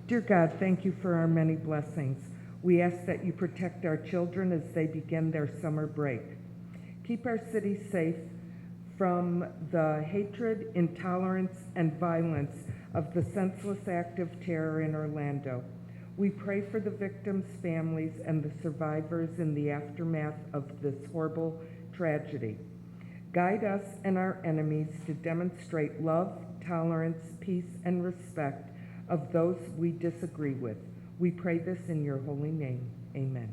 Dear God, thank you for our many blessings. We ask that you protect our children as they begin their summer break. Keep our city safe from the hatred, intolerance, and violence of the senseless act of terror in Orlando. We pray for the victims' families and the survivors in the aftermath of this horrible tragedy. Guide us and our enemies to demonstrate love, tolerance, peace, and respect of those we disagree with. We pray this in your holy name. Amen.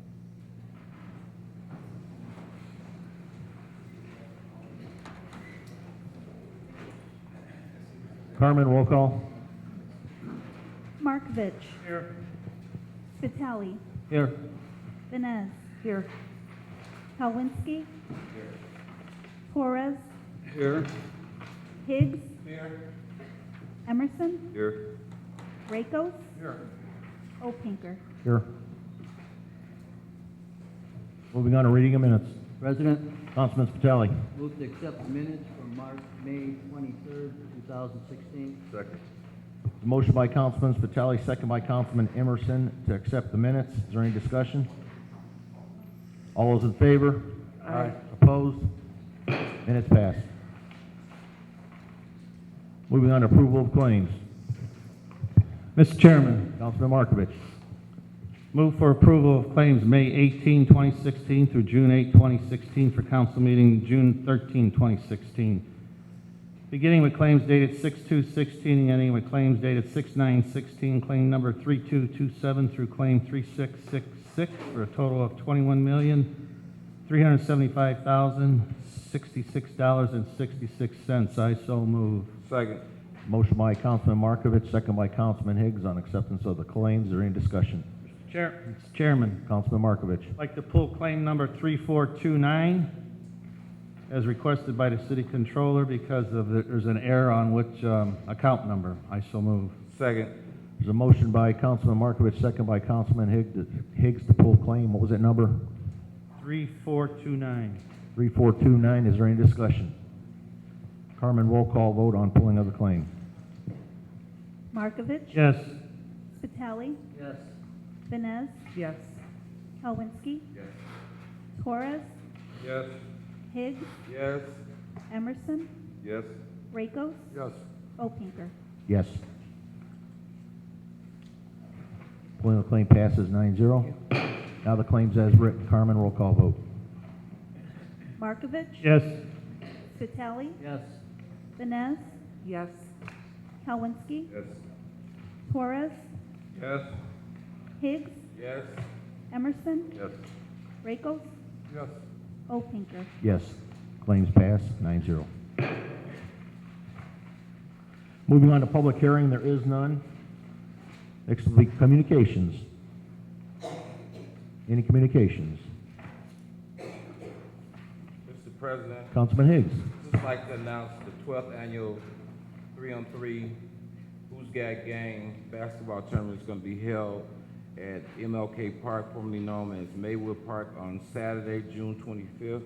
Carmen, roll call. Markovich. Here. Spitali. Here. Vines. Here. Kalwinski. Torres. Here. Higgs. Here. Emerson. Here. Rakos. Here. Opinker. Here. Moving on to reading of minutes. President, Councilman Spitali. move to accept the minutes from May 23rd, 2016. Second. Motion by Councilman Spitali, second by Councilman Emerson to accept the minutes. Is there any discussion? All those in favor? Aye. Opposed? Minutes passed. Moving on to approval of claims. Mr. Chairman, Councilman Markovich. move for approval of claims May 18, 2016 through June 8, 2016 for council meeting June 13, 2016. Beginning with claims dated 6/2/16 and ending with claims dated 6/9/16, claim number 3227 through claim 3666 for a total of $21,375,066.66. I so move. Second. Motion by Councilman Markovich, second by Councilman Higgs on acceptance of the claims. Is there any discussion? Mr. Chairman, Councilman Markovich. I'd like to pull claim number 3429 as requested by the city controller because of there's an error on which account number. I so move. Second. There's a motion by Councilman Markovich, second by Councilman Higgs to pull claim. What was that number? 3429. 3429. Is there any discussion? Carmen, roll call vote on pulling of the claim. Markovich. Yes. Spitali. Yes. Vines. Yes. Kalwinski. Yes. Torres. Yes. Higgs. Yes. Emerson. Yes. Rakos. Yes. Opinker. Yes. Pulling of the claim passes 9-0. Now the claims as written. Carmen, roll call vote. Markovich. Yes. Spitali. Yes. Vines. Yes. Kalwinski. Yes. Torres. Yes. Higgs. Yes. Emerson. Yes. Rakos. Yes. Opinker. Yes. Claims pass 9-0. Moving on to public hearing, there is none. Next will be communications. Any communications? Mr. President, Councilman Higgs. I'd just like to announce the 12th annual 3-on-3 Who's Got Gang basketball tournament is going to be held at MLK Park, formerly known as Maywood Park, on Saturday, June 25th.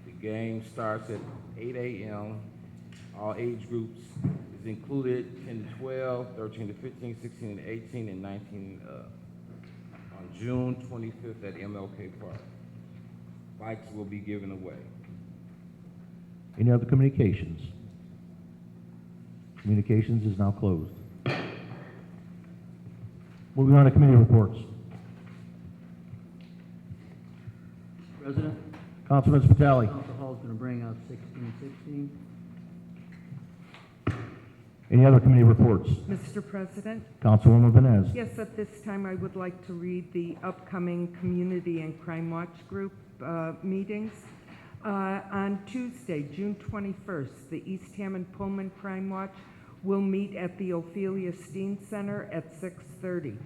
The game starts at 8 a.m. All age groups is included 10 to 12, 13 to 15, 16 to 18, and 19 on June 25th at MLK Park. Bikes will be given away. Any other communications? Communications is now closed. Moving on to committee reports. President, Councilman Spitali. Council Hall is going to bring up 1616. Any other committee reports? Mr. President? Councilwoman Vines. Yes, at this time I would like to read the upcoming Community and Crime Watch Group meetings. On Tuesday, June 21st, the East Hammond Pullman Crime Watch will meet at the Ophelia Steen Center at 6:30.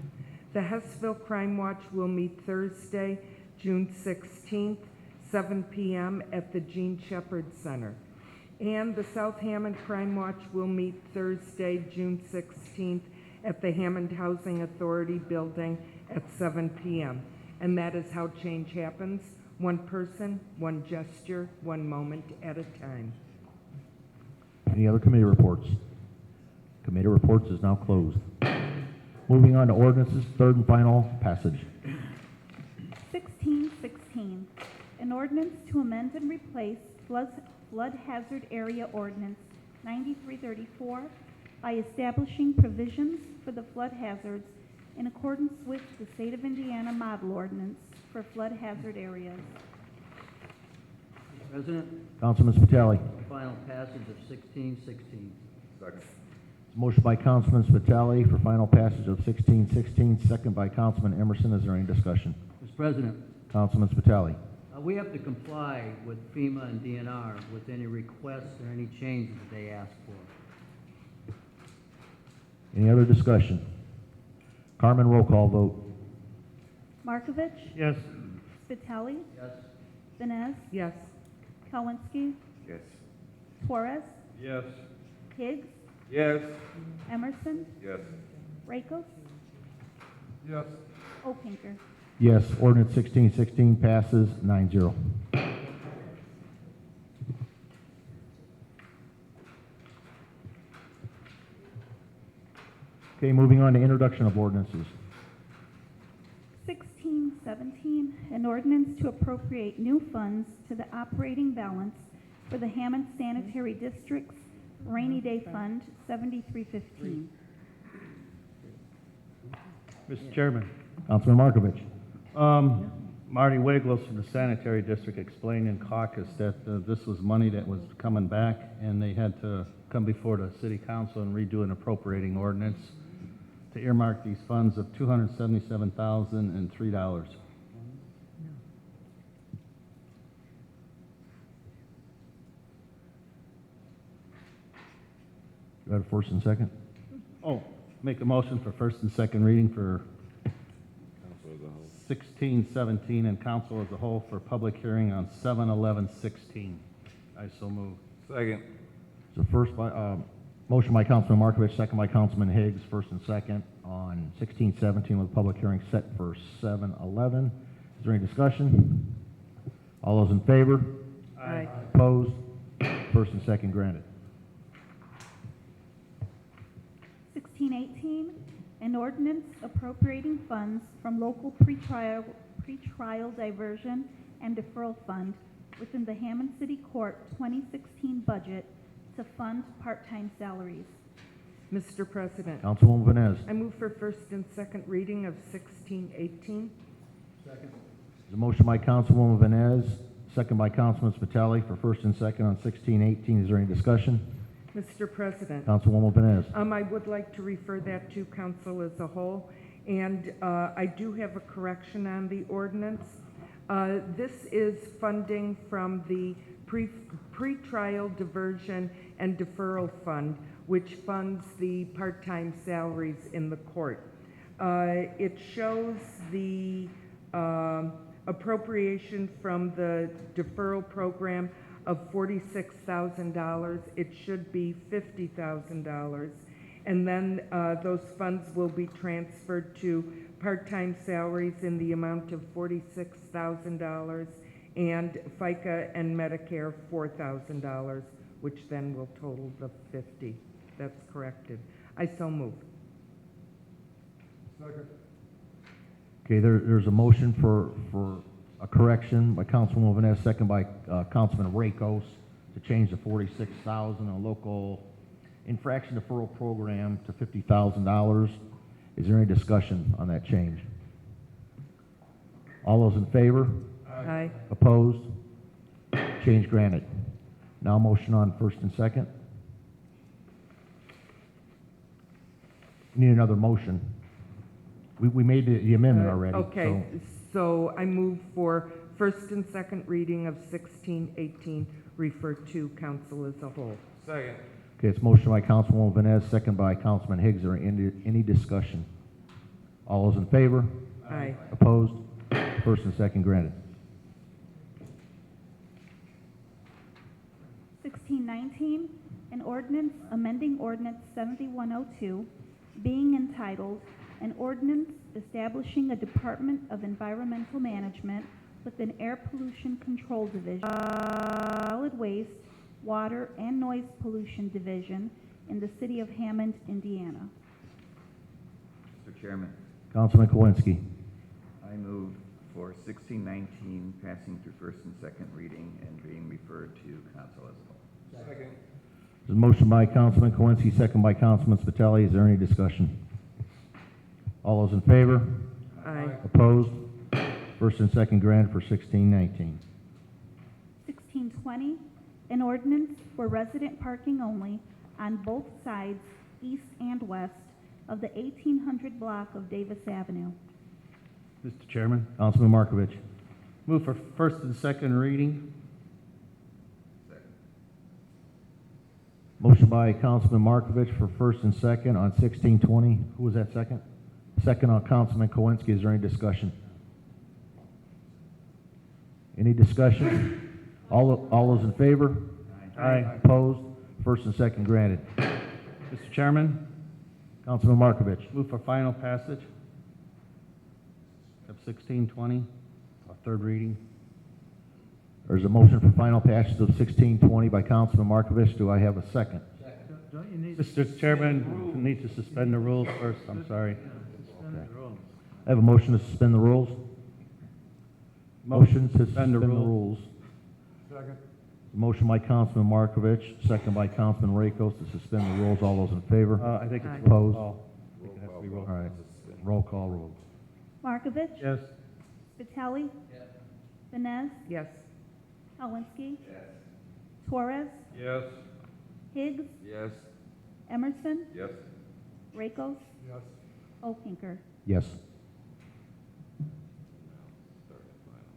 The Hessville Crime Watch will meet Thursday, June 16th, 7 p.m. at the Gene Shepherd Center. And the South Hammond Crime Watch will meet Thursday, June 16th at the Hammond Housing Authority building at 7 p.m. And that is how change happens. One person, one gesture, one moment at a time. Any other committee reports? Committee reports is now closed. Moving on to ordinances, third and final passage. 1616, an ordinance to amend and replace flood hazard area ordinance 9334 by establishing provisions for the flood hazards in accordance with the State of Indiana Model Ordinance for flood hazard areas. Mr. President, Councilman Spitali. final passage of 1616. Second. Motion by Councilman Spitali for final passage of 1616, second by Councilman Emerson. Is there any discussion? Mr. President, Councilman Spitali. we have to comply with FEMA and DNR with any requests or any changes that they ask for. Any other discussion? Carmen, roll call vote. Markovich, Yes. Spitali, Yes. Vines, Yes. Kowinski, Yes. Torres, Yes. Higgs, Yes. Emerson, Yes. Rakos, Yes. Opinker. Yes, ordinance 1616 passes 9-0. Okay, moving on to introduction of ordinances. 1617, an ordinance to appropriate new funds to the operating balance for the Hammond Sanitary District's Rainy Day Fund 7315. Mr. Chairman, Councilman Markovich. Marty Waglos from the Sanitary District explained in caucus that this was money that was coming back, and they had to come before the city council and redo an appropriating ordinance to earmark these funds of $277,003. You got a first and second? Oh, make a motion for first and second reading for Council as a whole. 1617 and council as a whole for public hearing on 7/11/16. I so move. Second. So first by, motion by Councilman Markovich, second by Councilman Higgs, first and second on 1617 with public hearing set for 7/11. Is there any discussion? All those in favor? Aye. Opposed? First and second granted. 1618, an ordinance appropriating funds from local pretrial diversion and deferral fund within the Hammond City Court 2016 budget to fund part-time salaries. Mr. President, Councilwoman Vines. I move for first and second reading of 1618. Second. There's a motion by Councilwoman Vines, second by Councilman Spitali for first and second on 1618. Is there any discussion? Mr. President, Councilwoman Vines. I would like to refer that to council as a whole, and I do have a correction on the ordinance. This is funding from the pretrial diversion and deferral fund, which funds the part-time salaries in the court. It shows the appropriation from the deferral program of $46,000. It should be $50,000. And then those funds will be transferred to part-time salaries in the amount of $46,000 and FICA and Medicare $4,000, which then will total the 50. That's corrected. I so move. Okay, there's a motion for a correction by Councilwoman Vines, second by Councilman Rakos to change the $46,000 in a local infraction deferral program to $50,000. Is there any discussion on that change? All those in favor? Aye. Opposed? Change granted. Now motion on first and second. Need another motion. We made the amendment already. Okay, so- so I move for first and second reading of 1618, refer to council as a whole. Second. Okay, it's motion by Councilwoman Vines, second by Councilman Higgs. Are any discussion? All those in favor? Aye. Opposed? First and second granted. 1619, an ordinance amending ordinance 7102, being entitled, an ordinance establishing a Department of Environmental Management with an Air Pollution Control Division, Solid Waste, Water, and Noise Pollution Division in the city of Hammond, Indiana. Mr. Chairman, Councilman Kowinski. I move for 1619 passing through first and second reading and being referred to council as a whole. Second. There's a motion by Councilman Kowinski, second by Councilman Spitali. Is there any discussion? All those in favor? Aye. Opposed? First and second granted for 1619. 1620, an ordinance for resident parking only on both sides, east and west, of the 1800 block of Davis Avenue. Mr. Chairman, Councilman Markovich. move for first and second reading. Motion by Councilman Markovich for first and second on 1620. Who was that second? Second on Councilman Kowinski. Is there any discussion? Any discussion? All those in favor? Aye. Opposed? First and second granted. Mr. Chairman, Councilman Markovich. move for final passage of 1620, third reading. There's a motion for final passage of 1620 by Councilman Markovich. Do I have a second? Don't you need? Mr. Chairman, we need to suspend the rules first, I'm sorry. Okay. I have a motion to suspend the rules. Motion to suspend the rules. Second. Motion by Councilman Markovich, second by Councilman Rakos to suspend the rules. All those in favor? I think Aye. it's roll Opposed? call. I think it has to be roll All call. right. Roll call, roll. Markovich? Yes. Spitali? Vines? Yes. Kowinski? Torres? Yes. Higgs? Yes. Emerson? Yes. Rakos? Yes. Opinker? Yes.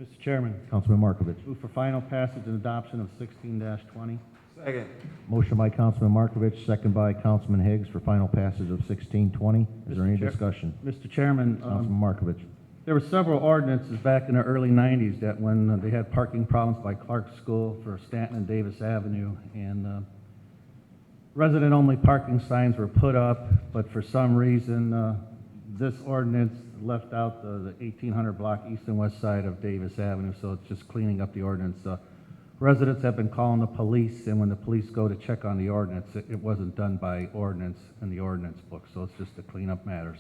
Mr. Chairman, Councilman Markovich. move for final passage and adoption of 16-20. Second. Motion by Councilman Markovich, second by Councilman Higgs for final passage of 1620. Is there Mr. any Chair- discussion? Mr. Chairman, Councilman Markovich. there were several ordinances back in the early 90s that when they had parking problems by Clark School for Stanton and Davis Avenue, and resident-only parking signs were put up, but for some reason, this ordinance left out the 1800 block east and west side of Davis Avenue, so it's just cleaning up the ordinance. Residents have been calling the police, and when the police go to check on the ordinance, it wasn't done by ordinance in the ordinance book, so it's just to clean up matters.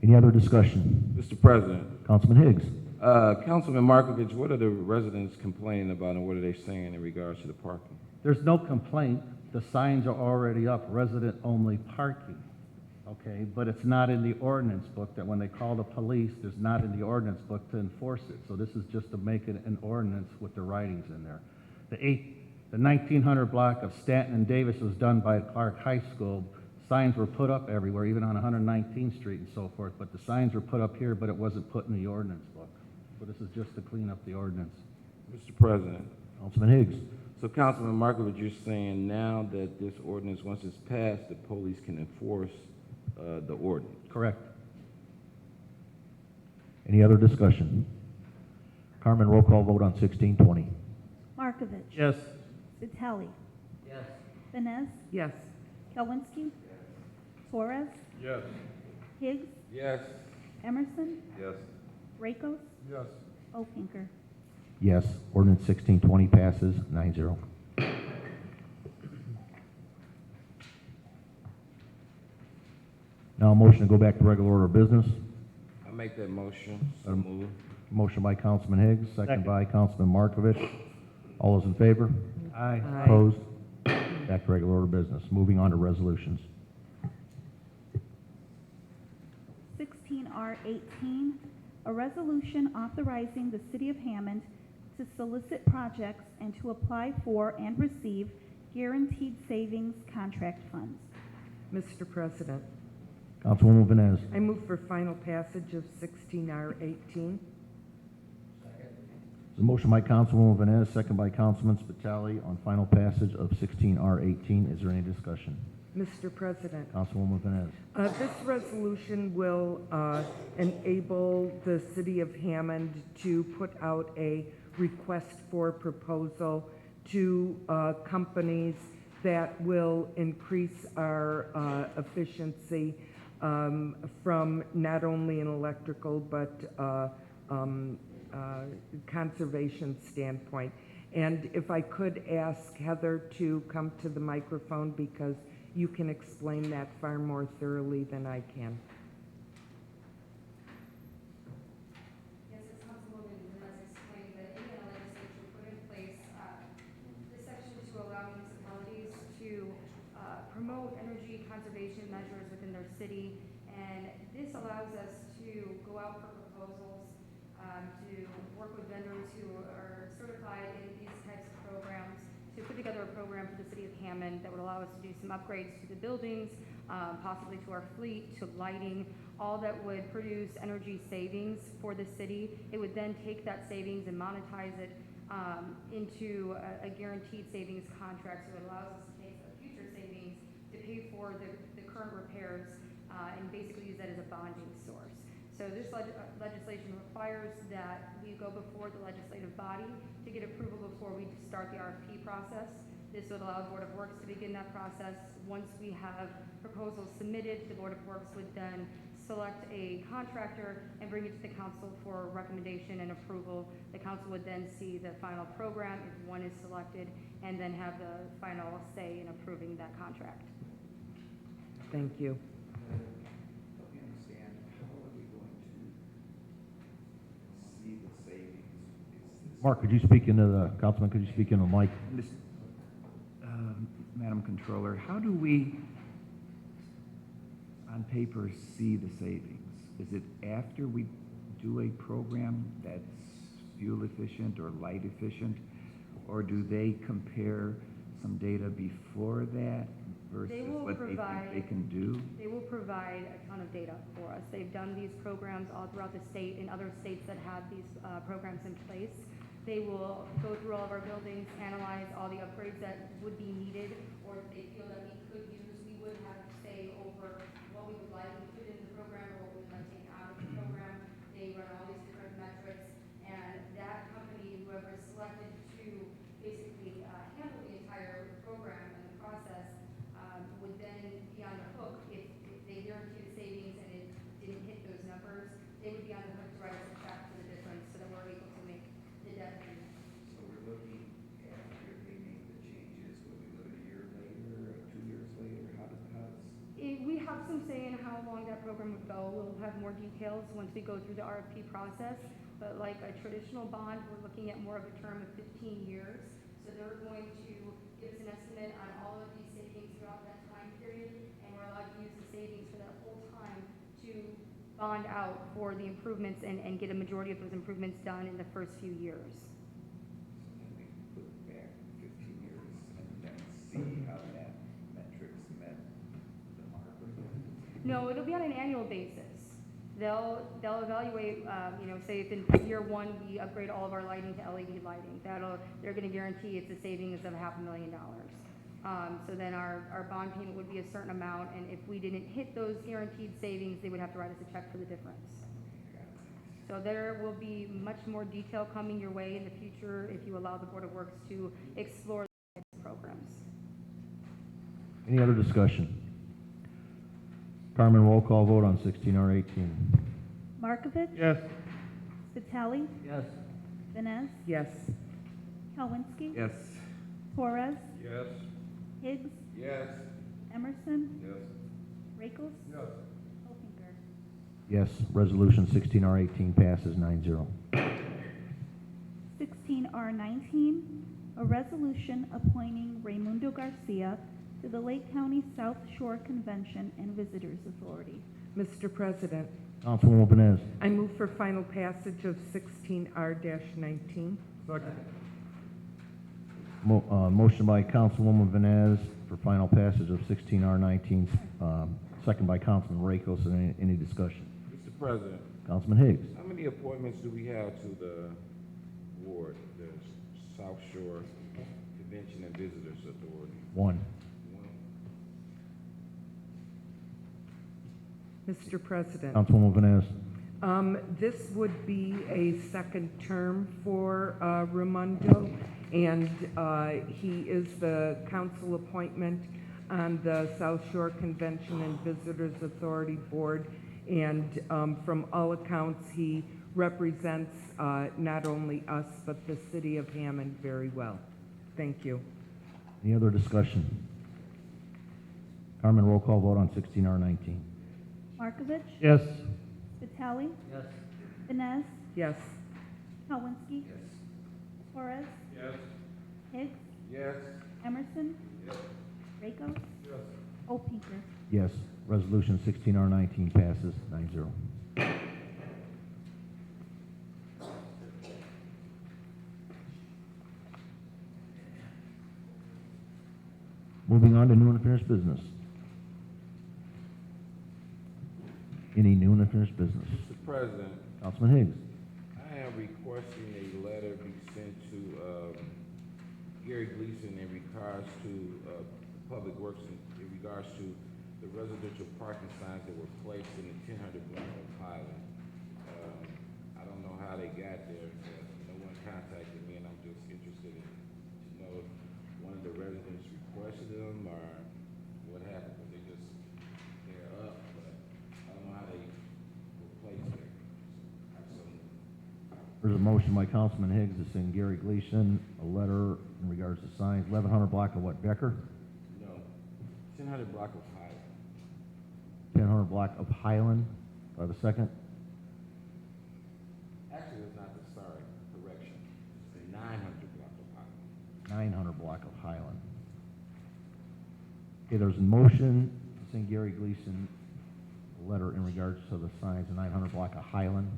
Any other discussion? Mr. President, Councilman Higgs. Councilman Markovich, what are the residents complaining about and what are they saying in regards to the parking? There's no complaint. The signs are already up, resident-only parking. Okay, but it's not in the ordinance book that when they call the police, there's not in the ordinance book to enforce it. So this is just to make it an ordinance with the writings in there. The 1900 block of Stanton and Davis was done by Clark High School. Signs were put up everywhere, even on 119th Street and so forth, but the signs were put up here, but it wasn't put in the ordinance book. So this is just to clean up the ordinance. Mr. President, Councilman Higgs. so Councilman Markovich, you're saying now that this ordinance, once it's passed, the police can enforce the ordinance? Correct. Any other discussion? Carmen, roll call vote on 1620. Markovich? Yes. Spitali? Yes. Vines? Yes. Kowinski? Torres? Yes. Higgs? Yes. Emerson? Yes. Rakos? Yes. Opinker? Yes. Ordinance 1620 passes 9-0. Now a motion to go back to regular order of business. I make that motion. So move. Motion by Councilman Higgs, second Second. by Councilman Markovich. All those in favor? Aye. Aye. Opposed? Back to regular order of business. Moving on to resolutions. 16R18, a resolution authorizing the City of Hammond to solicit projects and to apply for and receive guaranteed savings contract funds. Mr. President, Councilwoman Vines. I move for final passage of 16R18. The motion by Councilwoman Vines, second by Councilman Spitali on final passage of 16R18. Is there any discussion? Mr. President, Councilwoman Vines. this resolution will enable the City of Hammond to put out a request for proposal to companies that will increase our efficiency from not only an electrical but conservation standpoint. And if I could ask Heather to come to the microphone because you can explain that far more thoroughly than I can. Yes, as Councilwoman has explained, the Indiana legislature put in place this section to allow municipalities to promote energy conservation measures within their city. And this allows us to go out for proposals, to work with vendors who are certified in these types of programs, to put together a program for the city of Hammond that would allow us to do some upgrades to the buildings, possibly to our fleet, to lighting, all that would produce energy savings for the city. It would then take that savings and monetize it into a guaranteed savings contract, so it allows us to take the future savings to pay for the current repairs and basically use that as a bonding source. So this legislation requires that we go before the legislative body to get approval before we start the RFP process. This would allow the Board of Works to begin that process. Once we have proposals submitted, the Board of Works would then select a contractor and bring it to the council for recommendation and approval. The council would then see the final program if one is selected and then have the final say in approving that contract. Thank you. Help me understand, how are we going to see the savings? Is this? Mark, could you speak into the, Councilman, could you speak into the mic? Madam Controller, how do we, on paper, see the savings? Is it after we do a program that's fuel efficient or light efficient? Or do they compare some data before that versus They will what they think provide- they can do? They will provide a ton of data for us. They've done these programs all throughout the state and other states that have these programs in place. They will go through all of our buildings, analyze all the upgrades that would be needed or that they feel that we could use. We would have say over what we would like to put in the program or what we would like to take out of the program. They run all these different metrics, and that company, whoever is selected to basically handle the entire program and the process, would then be on the hook if they guarantee the savings and it didn't hit those numbers. They would be on the hook to write us a check for the difference so that we're able to make the debt payment. So we're looking after they make the changes, will we look at a year later, or 2 years later, how does? We have some say in how long that program would go. We'll have more details once we go through the RFP process. But like a traditional bond, we're looking at more of a term of 15 years. So they're going to give us an estimate on all of these savings throughout that time period, and we're allowed to use the savings for that whole time to bond out for the improvements and get a majority of those improvements done in the first few years. So then we put back 15 years and then see how that metrics met the mark. No, it'll be on an annual basis. They'll evaluate, say if in year one we upgrade all of our lighting to LED lighting, they're gonna guarantee it's a savings of $500,000. So then our bond payment would be a certain amount, and if we didn't hit those guaranteed savings, they would have to write us a check for the difference. So there will be much more detail coming your way in the future if you allow the Board of Works to explore these programs. Any other discussion? Carmen, roll call vote on 16R18. Markovich? Yes. Vitale? Yes. Vines? Yes. Kalwinski? Yes. Torres? Yes. Higgs? Yes. Emerson? Yes. Rakels? Yes. Okinger? Yes, resolution 16R18 passes 9-0. 16R19, a resolution appointing Raimundo Garcia to the Lake County South Shore Convention and Visitors Authority. Mr. President, Councilwoman Vines. I move for final passage of 16R-19. Motion by Councilwoman Vines for final passage of 16R19, second by Councilman Rakos. Any discussion? Mr. President, Councilman Higgs. how many appointments do we have to the board, the South Shore Convention and Visitors Authority? 1. Mr. President, Councilwoman Vines. this would be a second term for Raimundo, and he is the council appointment on the South Shore Convention and Visitors Authority Board, and from all accounts, he represents not only us, but the city of Hammond very well. Thank you. Any other discussion? Carmen, roll call vote on 16R19. Markovich, Yes. Vitale, Yes. Vines, Yes. Kowinski, Torres, Higgs, Yes. Emerson, Rakos, Opinker. Yes, resolution 16R19 passes 9-0. Moving on to new and unfinished business. Any new and unfinished business? Mr. President, Councilman Higgs. I am requesting a letter be sent to Gary Gleason in regards to Public Works in regards to the residential parking signs that were placed in the 1000 block of Highland. I don't know how they got there, but no one contacted me, and I'm just interested in to know if one of the residents requested them or what happened, but they're up, but I don't know how they were placed there. So, There's a motion by Councilman Higgs to send Gary Gleason a letter in regards to signs. 1100 block of what, Becker? no, 1000 block of Highland. 1000 block of Highland. Do I have a second? Actually, it's not the, sorry, correction. It's the 900 block of Highland. 900 block of Highland. Okay, there's a motion to send Gary Gleason a letter in regards to the signs in 900 block of Highland.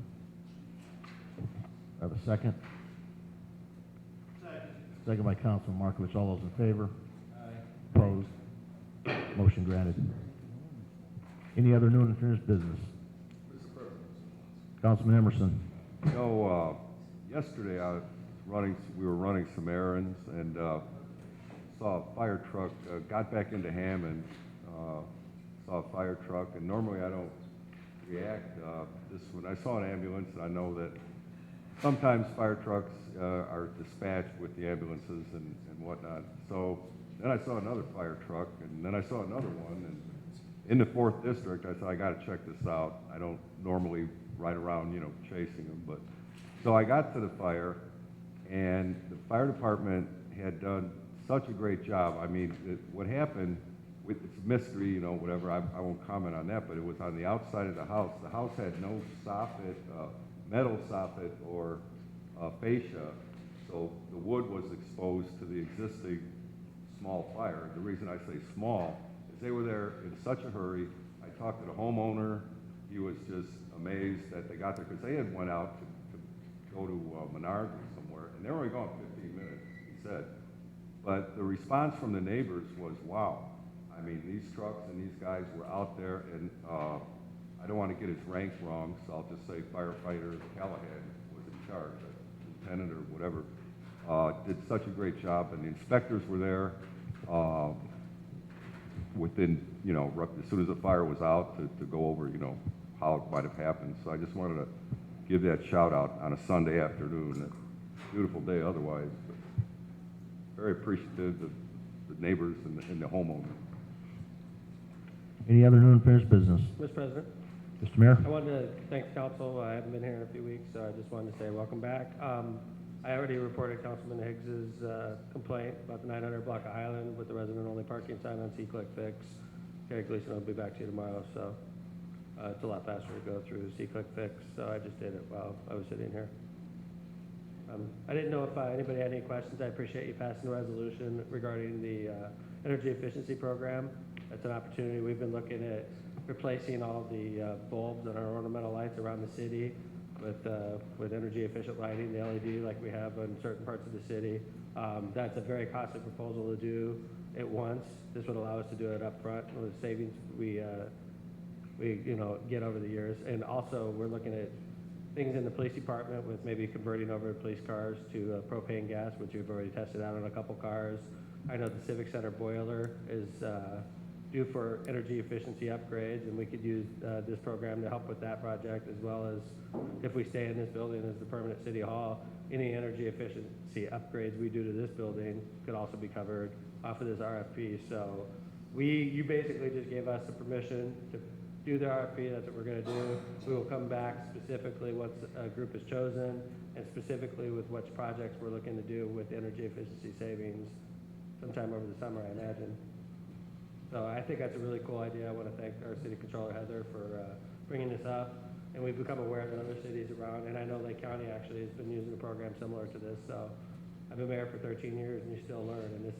Do I have a second? Second by Councilman Markovich. All those in favor? Opposed? Motion granted. Any other new and unfinished business? Councilman Emerson. Yesterday we were running some errands and saw a fire truck, got back into Hammond, saw a fire truck, and normally I don't react. When I saw an ambulance, and I know that sometimes fire trucks are dispatched with the ambulances and whatnot. So then I saw another fire truck, and then I saw another one, and in the 4th District, I said, I gotta check this out. I don't normally ride around, chasing them, but, so I got to the fire, and the fire department had done such a great job. I mean, what happened, it's a mystery, whatever, I won't comment on that, but it was on the outside of the house. The house had no soffit, metal soffit or fascia, so the wood was exposed to the existing small fire. The reason I say small is they were there in such a hurry. I talked to the homeowner. He was just amazed that they got there because they had went out to go to Menards or somewhere, and they were only gone 15 minutes, he said. But the response from the neighbors was, wow. I mean, these trucks and these guys were out there, and I don't want to get his rank wrong, so I'll just say firefighter Callahan was in charge, lieutenant or whatever, did such a great job, and the inspectors were there within, as soon as the fire was out to go over, how it might have happened. So I just wanted to give that shout out on a Sunday afternoon. A beautiful day otherwise, but very appreciative of the neighbors and the homeowners. Any other new and unfinished business? Mr. President, Mr. Mayor? I wanted to thank council. I haven't been here in a few weeks, so I just wanted to say welcome back. I already reported Councilman Higgs's complaint about the 900 block of Highland with the resident-only parking sign on C-Click Fix. Gary Gleason will be back to you tomorrow, so it's a lot faster to go through C-Click Fix, so I just did it while I was sitting here. I didn't know if anybody had any questions. I appreciate you passing the resolution regarding the energy efficiency program. That's an opportunity. We've been looking at replacing all the bulbs and our ornamental lights around the city with energy efficient lighting, the LED like we have in certain parts of the city. That's a very costly proposal to do at once. This would allow us to do it up front with the savings we get over the years. And also we're looking at things in the police department with maybe converting over police cars to propane gas, which we've already tested out on a couple cars. I know the Civic Center boiler is due for energy efficiency upgrades, and we could use this program to help with that project, as well as if we stay in this building as the permanent city hall, any energy efficiency upgrades we do to this building could also be covered off of this RFP. So you basically just gave us the permission to do the RFP. That's what we're going to do. We will come back specifically once a group is chosen, and specifically with which projects we're looking to do with energy efficiency savings sometime over the summer, I imagine. So I think that's a really cool idea. I want to thank our city controller, Heather, for bringing this up. And we've become aware that other cities around, and I know Lake County actually has been using a program similar to this. So I've been mayor for 13 years, and you still learn. And this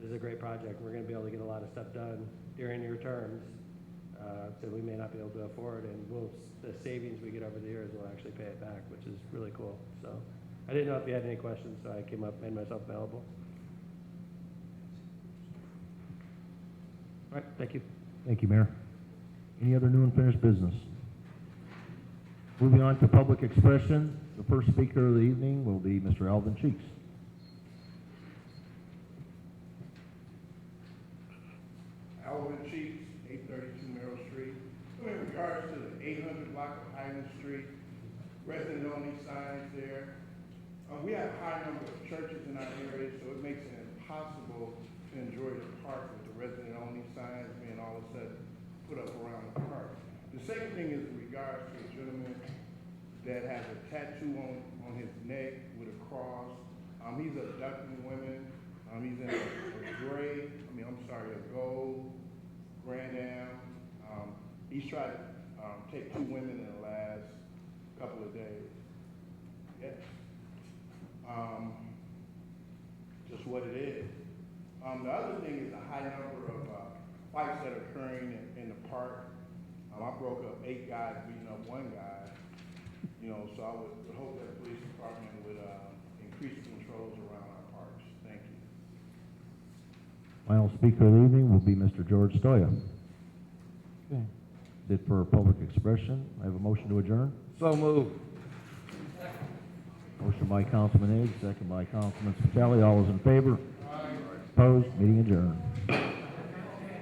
is a great project. We're going to be able to get a lot of stuff done during your terms that we may not be able to afford. And the savings we get over the years will actually pay it back, which is really cool. So I didn't know if you had any questions, so I came up, made myself available. All right, thank you. Thank you, Mayor. Any other new and finished business? Moving on to public expression, the first speaker of the evening will be Mr. Alvin Cheeks. Alvin Cheeks, 832 Merrill Street. So in regards to the 800 block of Highland Street, resident-only signs there. We have a high number of churches in our area, so it makes it impossible to enjoy the park with the resident-only signs being all of a sudden put up around the park. The second thing is in regards to a gentleman that has a tattoo on his neck with a cross. He's abducting women. He's in a gold Grand Am. He's tried to take 2 women in the last couple of days. Yes. Just what it is. The other thing is a high number of fights that are occurring in the park. I broke up 8 guys beating up 1 guy. So I would hope that the police department would increase the controls around our parks. Thank you. Final speaker of the evening will be Mr. George Stoya. Okay. Did for public expression. I have a motion to adjourn. So moved. Motion by Councilman Higgs, second by Councilman Spitali. All those in favor? Opposed? Meeting adjourned.